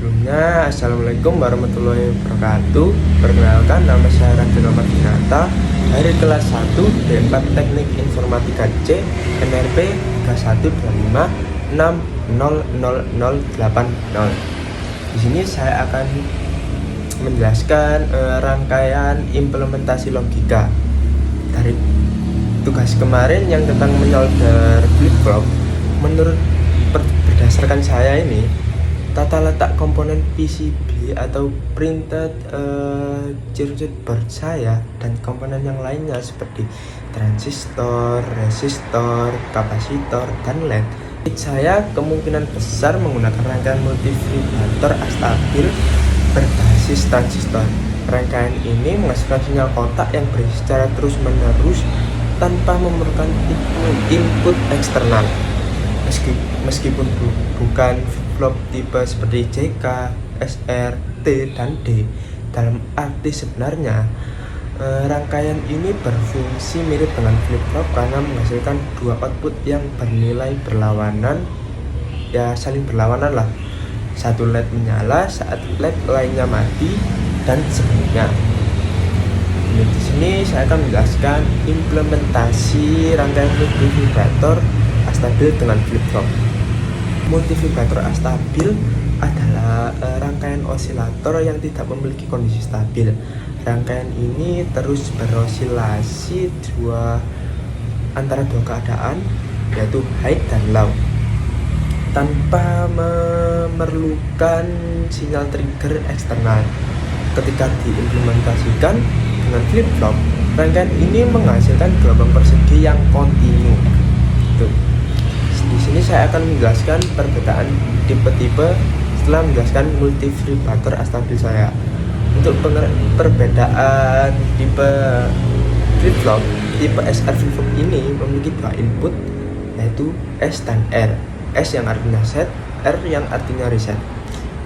Sebelumnya, Assalamualaikum warahmatullahi wabarakatuh. Perkenalkan, nama saya Raditya Dinata dari kelas 1 D4 Teknik Informatika C MRP 3125600080. Di sini saya akan menjelaskan rangkaian implementasi logika dari tugas kemarin yang tentang menyolder flip-flop. Berdasarkan saya ini, tata letak komponen PCB atau printed circuit board saya dan komponen yang lainnya seperti transistor, resistor, kapasitor, dan LED. Saya kemungkinan besar menggunakan rangkaian multivibrator astabil berbasis transistor. Rangkaian ini menghasilkan sinyal kotak yang berisi secara terus-menerus tanpa memerlukan input eksternal. Meskipun bukan flip tipe seperti JK, SR, T, dan D. Dalam arti sebenarnya, rangkaian ini berfungsi mirip dengan flip-flop karena menghasilkan dua output yang bernilai berlawanan, ya saling berlawanan lah. Satu LED menyala saat LED lainnya mati dan sebaliknya. Di sini saya akan menjelaskan implementasi rangkaian multivibrator astabil dengan flip-flop. Multivibrator astabil adalah rangkaian osilator yang tidak memiliki kondisi stabil. Rangkaian ini terus berosilasi antara dua keadaan, yaitu high dan low, tanpa memerlukan sinyal trigger eksternal. Ketika diimplementasikan dengan flip-flop, rangkaian ini menghasilkan gelombang persegi yang kontinu. Di sini saya akan menjelaskan perbedaan tipe-tipe setelah menjelaskan multivibrator astabil saya. Untuk perbedaan tipe flip-flop, tipe SR flip-flop ini memiliki dua input, yaitu S dan R. S yang artinya set, R yang artinya reset.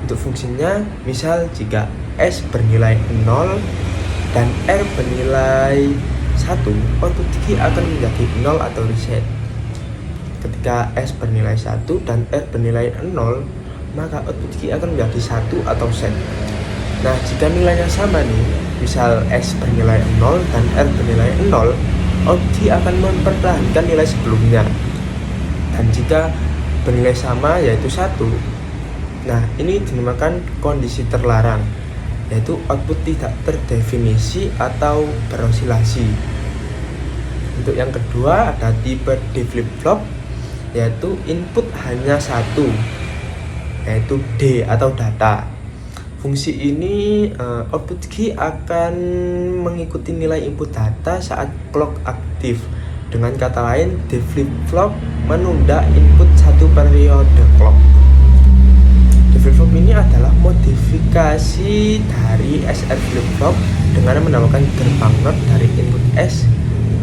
Untuk fungsinya, misal jika S bernilai 0 dan R bernilai 1, output key akan menjadi 0 atau reset. Ketika S bernilai 1 dan R bernilai 0, maka output key akan menjadi 1 atau set. Nah, jika nilainya sama nih, misal S bernilai 0 dan R bernilai 0, output key akan mempertahankan nilai sebelumnya. Dan jika bernilai sama yaitu 1, nah ini dinamakan kondisi terlarang, yaitu output tidak terdefinisi atau berosilasi. Untuk yang kedua ada tipe D flip-flop, yaitu input hanya satu, yaitu D atau data. Fungsi ini output key akan mengikuti nilai input data saat clock aktif. Dengan kata lain, D flip-flop menunda input satu periode clock. D flip-flop ini adalah modifikasi dari SR flip-flop dengan menambahkan gerbang NOT dari input S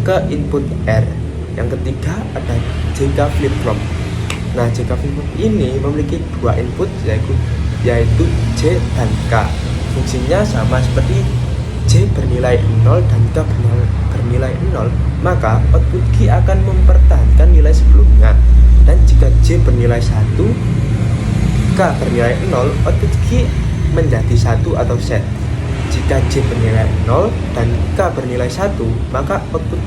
ke input R. Yang ketiga ada JK flip-flop. Nah, JK flip-flop ini memiliki dua input yaitu J dan K. Fungsinya sama seperti J bernilai 0 dan K bernilai 0, maka output key akan mempertahankan nilai sebelumnya. Dan jika J bernilai 1, K bernilai 0, output key menjadi 1 atau set. Jika J bernilai 0 dan K bernilai 1, maka output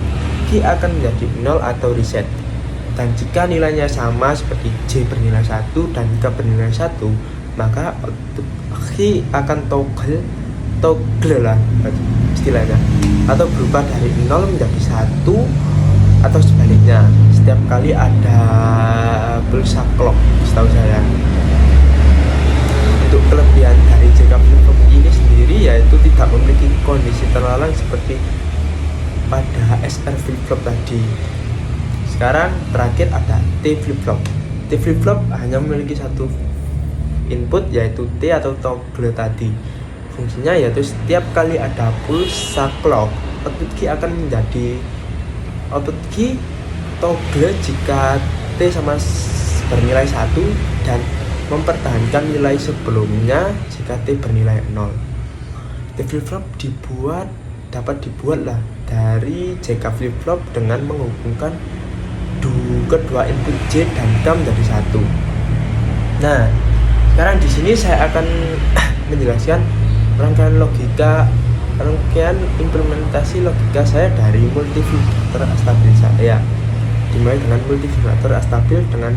key akan menjadi 0 atau reset. Dan jika nilainya sama seperti J bernilai 1 dan K bernilai 1, maka output key akan toggle lah istilahnya, atau berubah dari 0 menjadi 1 atau sebaliknya setiap kali ada pulsa clock, setahu saya. Untuk kelebihan dari JK flip-flop ini sendiri yaitu tidak memiliki kondisi terlarang seperti pada SR flip-flop tadi. Sekarang terakhir ada T flip-flop. T flip-flop hanya memiliki satu input yaitu T atau toggle tadi. Fungsinya yaitu setiap kali ada pulsa clock, output key akan menjadi output key toggle jika T sama bernilai 1 dan mempertahankan nilai sebelumnya jika T bernilai 0. T flip-flop dapat dibuat lah dari JK flip-flop dengan menghubungkan kedua input J dan K menjadi 1. Nah, Sekarang di sini saya akan menjelaskan rangkaian implementasi logika saya dari multivibrator astabil saya. Dimulai dengan multivibrator astabil dengan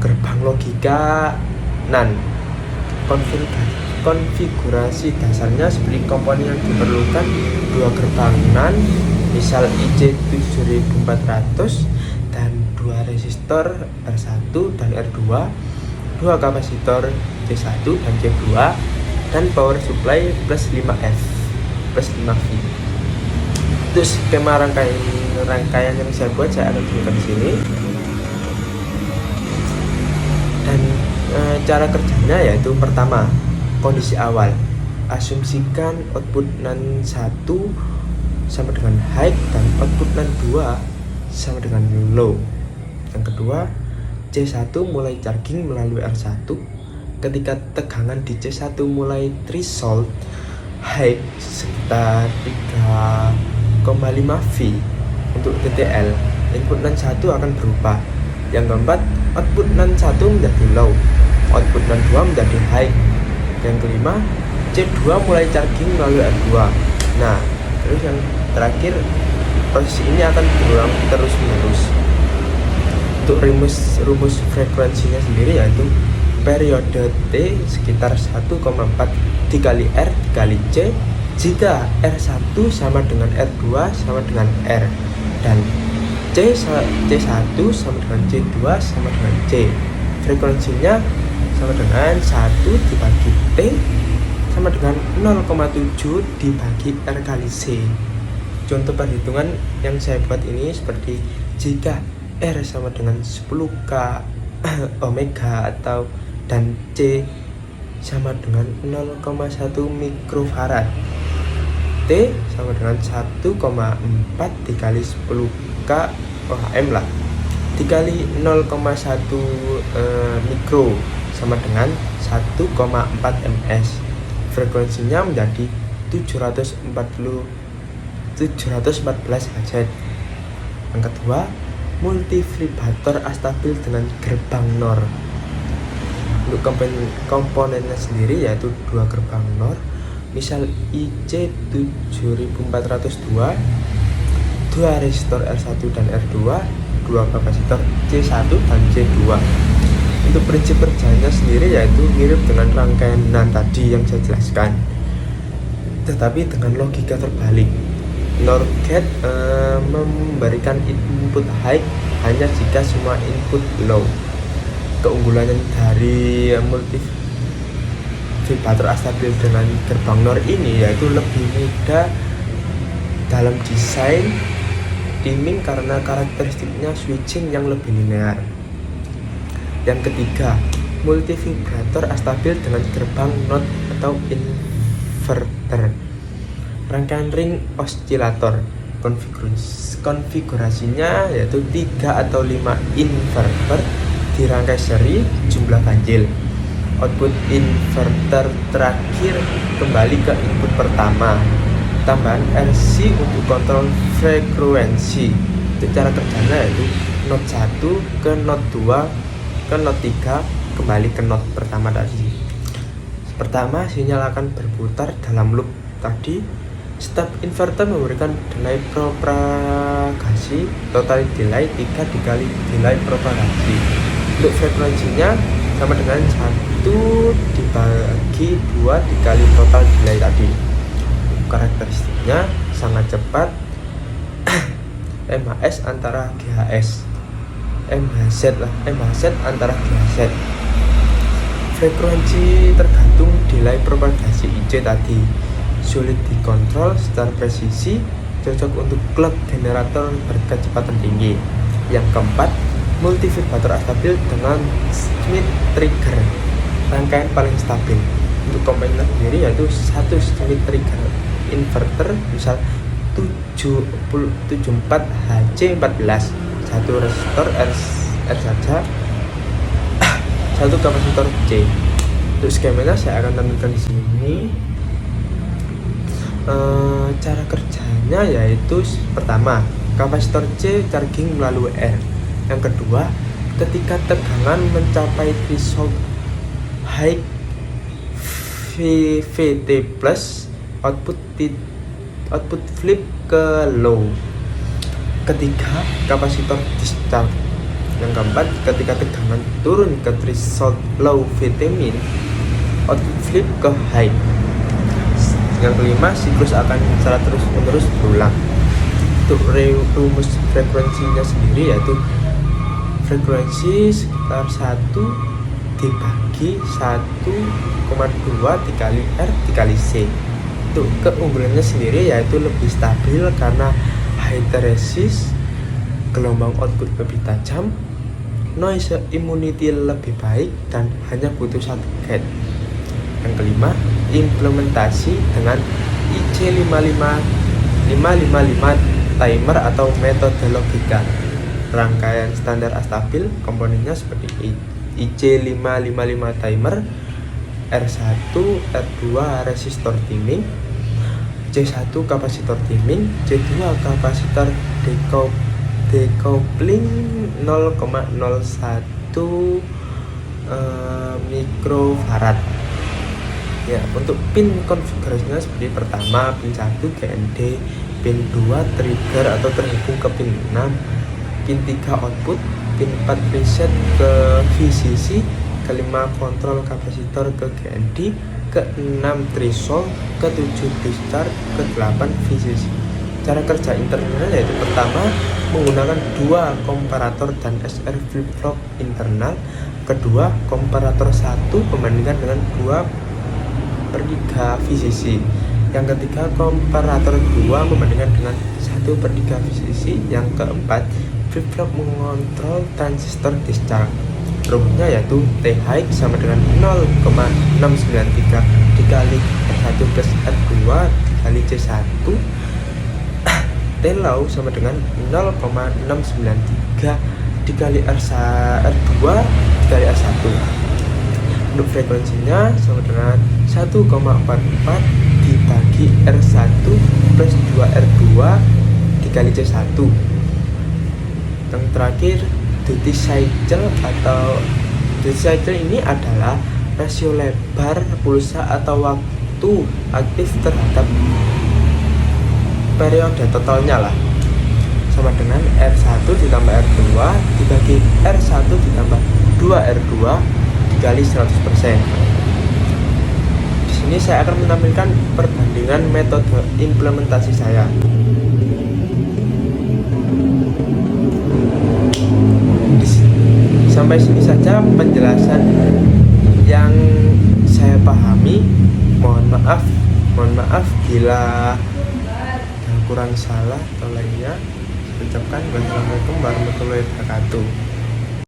gerbang logika NAND. Konfigurasi dasarnya seperti komponen yang diperlukan: 2 gerbang NAND, misal IC7400, dan 2 resistor R1 dan R2, 2 kapasitor C1 dan C2, dan power supply plus 5V. Itu skema rangkaian yang saya buat, saya akan tunjukkan di sini. Dan cara kerjanya yaitu: pertama, kondisi awal. Asumsikan output NAND 1 sama dengan high dan output NAND 2 sama dengan low. Yang kedua, C1 mulai charging melalui R1. Ketika tegangan di C1 mulai threshold high sekitar 3,5 V untuk TTL, input NAND 1 akan berubah. Yang keempat, output NAND 1 menjadi low, output NAND 2 menjadi high. Yang kelima, C2 mulai charging melalui R2. Nah, terus yang terakhir, proses ini akan berulang terus menerus. Untuk rumus frekuensinya sendiri yaitu periode T sekitar 1,4 dikali R dikali C, jika R1 sama dengan R2 sama dengan R, dan C1 sama dengan C2 sama dengan C. Frekuensinya sama dengan 1 dibagi T sama dengan 0,7 dibagi R kali C. Contoh perhitungan yang saya buat ini seperti: jika R sama dengan 10K omega dan C sama dengan 0,1 mikrofarad, T sama dengan 1,4 dikali 10K ohm lah, dikali 0,1 mikro sama dengan 1,4 ms. Frekuensinya menjadi 714 Hz. Yang kedua, multivibrator astabil dengan gerbang NOR. Untuk komponennya sendiri yaitu 2 gerbang NOR, misal IC7402, 2 resistor R1 dan R2, 2 kapasitor C1 dan C2. Untuk prinsip kerjanya sendiri yaitu mirip dengan rangkaian NAND tadi yang saya jelaskan, tetapi dengan logika terbalik. NOR gate memberikan input high hanya jika semua input low. Keunggulannya dari multivibrator astabil dengan gerbang NOR ini yaitu lebih mudah dalam desain dimming karena karakteristiknya switching yang lebih linear. Yang ketiga, multivibrator astabil dengan gerbang NOT atau inverter. Rangkaian ring osilator. Konfigurasinya yaitu 3 atau 5 inverter dirangkai seri jumlah ganjil. Output inverter terakhir kembali ke input pertama. Tambahan RC untuk kontrol frekuensi. Untuk cara kerjanya yaitu not 1 ke not 2 ke not 3 kembali ke not pertama tadi. Pertama, sinyal akan berputar dalam loop tadi. Step inverter memberikan delay propagasi, total delay 3 dikali delay propagasi. Untuk frekuensinya sama dengan 1 dibagi 2 dikali total delay tadi. Karakteristiknya sangat cepat, MHz antara GHz, MHz antara GHz. Frekuensi tergantung delay propagasi IC tadi, sulit dikontrol secara presisi, cocok untuk clock generator berkecepatan tinggi. Yang keempat, multivibrator astabil dengan Schmitt trigger, rangkaian paling stabil. Untuk komponen sendiri yaitu 1 Schmitt trigger inverter, misal 74HC14, 1 resistor R saja, 1 kapasitor C. Untuk skemanya saya akan tampilkan di sini. Cara kerjanya yaitu: pertama, kapasitor C charging melalui R. Yang kedua, ketika tegangan mencapai threshold high VT plus, output flip ke low. Ketiga, kapasitor discharge. Yang keempat, ketika tegangan turun ke threshold low VT min, output flip ke high. Yang kelima, siklus akan secara terus menerus berulang. Untuk rumus frekuensinya sendiri yaitu frekuensi sekitar 1 dibagi 1,2 dikali R dikali C. Untuk keunggulannya sendiri yaitu lebih stabil karena hysteresis, gelombang output lebih tajam, noise immunity lebih baik, dan hanya butuh 1 gate. Yang kelima, implementasi dengan IC55555 timer atau metode logika. Rangkaian standar astabil, komponennya seperti IC555 timer, R1 R2 resistor timing, C1 kapasitor timing, C2 kapasitor decoupling 0,01 mikrofarad. Ya, untuk pin konfigurasinya seperti pertama, pin 1 GND, pin 2 trigger atau terhubung ke pin 6, pin 3 output, pin 4 preset ke VCC, ke-5 kontrol kapasitor ke GND, ke-6 threshold, ke-7 discharge, ke-8 VCC. Cara kerja internalnya yaitu pertama, menggunakan 2 komparator dan SR flip-flop internal. Kedua, komparator 1 membandingkan dengan 2/3 VCC. Yang ketiga, komparator 2 membandingkan dengan 1/3 VCC. Yang keempat, flip-flop mengontrol transistor discharge. Rumusnya yaitu T high sama dengan 0,693 dikali R1 plus R2 dikali C1. T low sama dengan 0,693 dikali R2 dikali R1. Untuk frekuensinya sama dengan 1,44 dibagi R1 plus 2R2 dikali C1. Yang terakhir, duty cycle ini adalah rasio lebar pulsa atau waktu aktif terhadap periode totalnya lah, sama dengan R1 ditambah R2 dibagi R1 ditambah 2R2 dikali 100%. Di sini saya akan menampilkan perbandingan metode implementasi saya. Sampai sini saja penjelasan yang saya pahami. Mohon maaf bila kurang salah atau lainnya. Saya ucapkan wassalamualaikum warahmatullahi wabarakatuh.